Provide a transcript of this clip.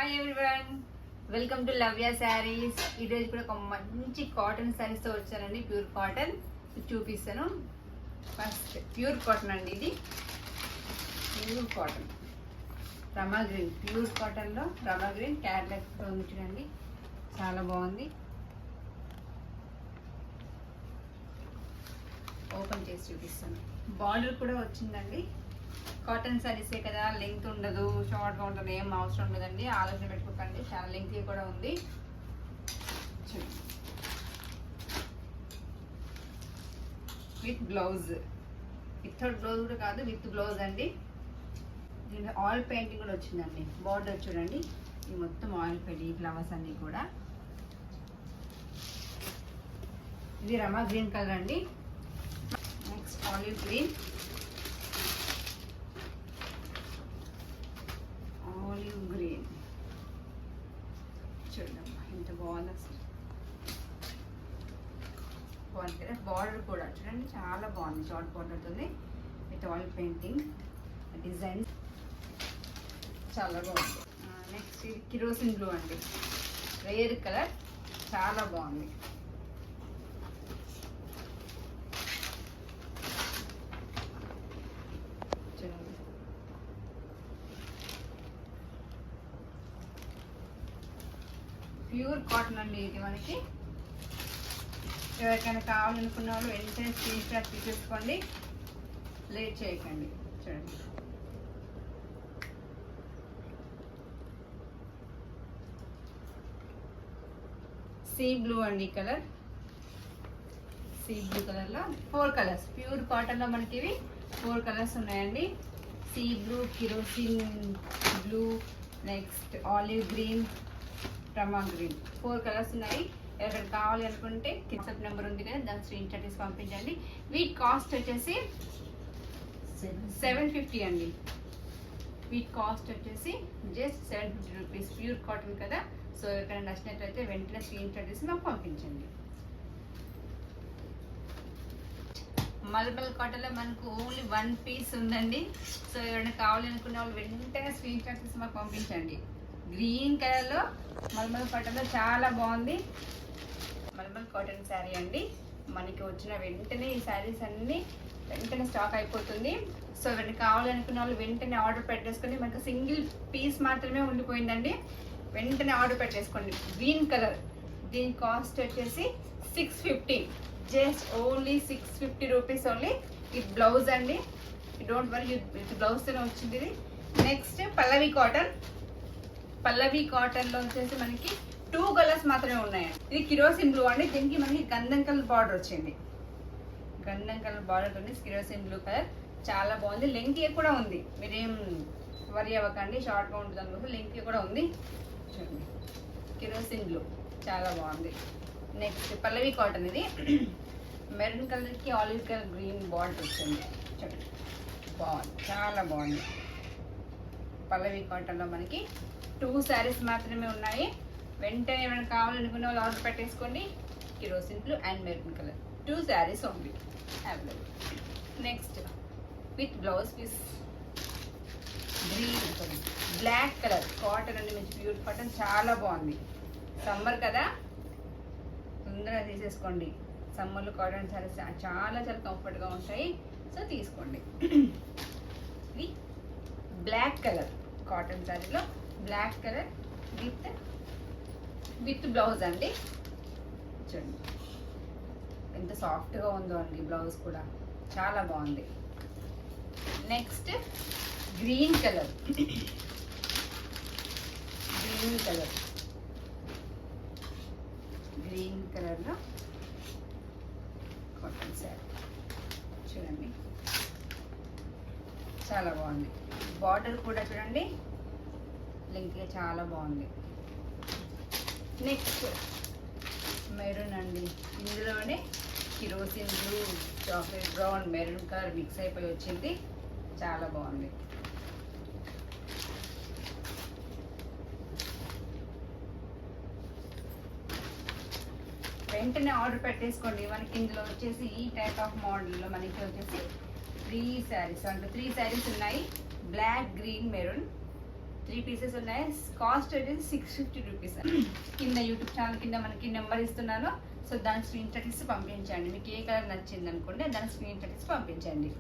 Hi everyone, welcome to లవ్య saris. ఈరోజు కూడా ఒక మంచి కాటన్ శారీస్తో వచ్చానండి. ప్యూర్ కాటన్ చూపిస్తాను. ఫస్ట్ ప్యూర్ కాటన్ అండి. ఇది ప్యూర్ కాటన్ రమా గ్రీన్, ప్యూర్ కాటన్లో రమా గ్రీన్ క్యాట్లాగ్తో ఉంటుందండి. చాలా బాగుంది. ఓపెన్ చేసి చూపిస్తాను. బార్డర్ కూడా వచ్చిందండి. కాటన్ శారీసే కదా, లెంగ్త్ ఉండదు, షార్ట్గా ఉంటుంది, ఏం అవసరం ఉండదండి. ఆలోచన పెట్టుకోకండి, చాలా లెంగ్త్ కూడా ఉంది. విత్ బ్లౌజ్, వితౌట్ బ్లౌజ్ కూడా కాదు, విత్ బ్లౌజ్ అండి. దీని ఆయిల్ పెయింటింగ్ కూడా వచ్చిందండి. బార్డర్ చూడండి, ఈ మొత్తం ఆయిల్ పెయింట్, ఈ ఫ్లవర్స్ అన్నీ కూడా. ఇది రమా గ్రీన్ కలర్ అండి. Next olive green, olive green చూడండి ఎంత బాగుంది అసలు. బాగుంది కదా. బార్డర్ కూడా చూడండి, చాలా బాగుంది. షార్ట్ బార్డర్ ఉంది విత్ ఆయిల్ పెయింటింగ్ డిజైన్, చాలా బాగుంది. నెక్స్ట్ ఇది కిరోసిన్ బ్లూ అండి, రేర్ కలర్, చాలా బాగుంది. ప్యూర్ కాటన్ అండి. ఇది మనకి ఎవరికైనా కావాలనుకున్న వాళ్ళు వెంటనే స్క్రీన్ షాట్ తీసేసుకోండి, లేట్ చేయకండి. చూడండి సీ బ్లూ అండి కలర్. సీ బ్లూ కలర్లో 4 కలర్స్. ప్యూర్ కాటన్లో మనకి ఇవి 4 కలర్స్ ఉన్నాయండి. Sea blue, kerosene blue, next olive green, Rama green, 4 colours ఉన్నాయి. ఎవరైనా కావాలి అనుకుంటే వాట్సాప్ నెంబర్ ఉంది కదా, దాని స్క్రీన్ షాట్ తీసి పంపించండి. వీటి కాస్ట్ వచ్చేసి 750 అండి. వీటి కాస్ట్ వచ్చేసి జస్ట్ 750 రూపీస్. ప్యూర్ కాటన్ కదా, సో ఎవరికైనా నచ్చినట్లయితే వెంటనే స్క్రీన్ షాట్ తీసి మాకు పంపించండి. మల్బల్ కాటన్లో మనకు ఓన్లీ 1 పీస్ ఉందండి. సో ఎవరైనా కావాలి అనుకునే వాళ్ళు వెంటనే స్క్రీన్ షాట్ తీసి మాకు పంపించండి. గ్రీన్ కలర్లో మల్మల్ కాటన్లో చాలా బాగుంది. మల్మల్ కాటన్ శారీ అండి. మనకి వచ్చిన వెంటనే ఈ శారీస్ అన్నీ వెంటనే స్టాక్ అయిపోతుంది. సో ఎవరికి కావాలనుకున్న వాళ్ళు వెంటనే ఆర్డర్ పెట్టేసుకొని, మనకు సింగిల్ పీస్ మాత్రమే ఉండిపోయిందండి. వెంటనే ఆర్డర్ పెట్టేసుకోండి. గ్రీన్ కలర్, దీని కాస్ట్ వచ్చేసి 650, జస్ట్ ఓన్లీ 650 రూపీస్ ఓన్లీ. ఇది బ్లౌజ్ అండి, డోంట్ వరీ, విత్ బ్లౌజ్తోనే వచ్చింది ఇది. నెక్స్ట్ పల్లవి కాటన్. పల్లవి కాటన్లో వచ్చేసి మనకి 2 కలర్స్ మాత్రమే ఉన్నాయండి. ఇది కిరోసిన్ బ్లూ అండి. దీనికి మనకి గంధం కలర్ బార్డర్ వచ్చింది. గంధం కలర్ బార్డర్ ఉంది, కిరోసిన్ బ్లూ కలర్, చాలా బాగుంది. లెంగ్త్ కూడా ఉంది, మీరేం వరి అవ్వకండి, షార్ట్గా ఉంటుంది అనుకోసం లెంగ్త్ కూడా ఉంది. చూడండి కిరోసిన్ బ్లూ, చాలా బాగుంది. నెక్స్ట్ పల్లవి కాటన్, ఇది మెరూన్ కలర్కి ఆలివ్ కలర్ గ్రీన్ బార్డర్ వచ్చింది. చూడండి బాగుంది, చాలా బాగుంది. పల్లవి కాటన్లో మనకి 2 శారీస్ మాత్రమే ఉన్నాయి. వెంటనే ఏమైనా కావాలనుకున్న వాళ్ళు ఆర్డర్ పెట్టేసుకోండి. Kerosene blue and maroon colour, 2 saris only available. Next with blouse piece green colour, black colour cotton అండి, మంచి ప్యూర్ కాటన్, చాలా బాగుంది. సమ్మర్ కదా, తొందరగా తీసేసుకోండి. సమ్మర్లో కాటన్ శారీస్ చాలా చాలా కంఫర్ట్గా ఉంటాయి, సో తీసుకోండి. ఇది బ్లాక్ కలర్ కాటన్ శారీలో బ్లాక్ కలర్ విత్ బ్లౌజ్ అండి. చూడండి ఎంత సాఫ్ట్గా ఉందో అండి, బ్లౌజ్ కూడా చాలా బాగుంది. Next green colour, green colour, green కలర్లో కాటన్ శారీ చూడండి, చాలా బాగుంది. బార్డర్ కూడా చూడండి, లెంగ్త్గా చాలా బాగుంది. నెక్స్ట్ మెరూన్ అండి. ఇందులోనే kerosene blue, chocolate brown, maroon colour mix అయిపోయి వచ్చింది, చాలా బాగుంది. వెంటనే ఆర్డర్ పెట్టేసుకోండి. మనకి ఇందులో వచ్చేసి ఈ టైప్ ఆఫ్ మోడల్లో మనకి వచ్చేసి 3 శారీస్, అంటే 3 శారీస్ ఉన్నాయి. బ్లాక్, గ్రీన్, మెరూన్, 3 పీసెస్ ఉన్నాయి. కాస్ట్ వచ్చేసి 650 రూపీస్. కింద యూట్యూబ్ ఛానల్ కింద మనకి నెంబర్ ఇస్తున్నాను. సో దాని స్క్రీన్ షాట్ ఇచ్చి పంపించండి. మీకు ఏ కలర్ నచ్చింది అనుకోండి దాని స్క్రీన్ షాట్ ఇచ్చి పంపించండి.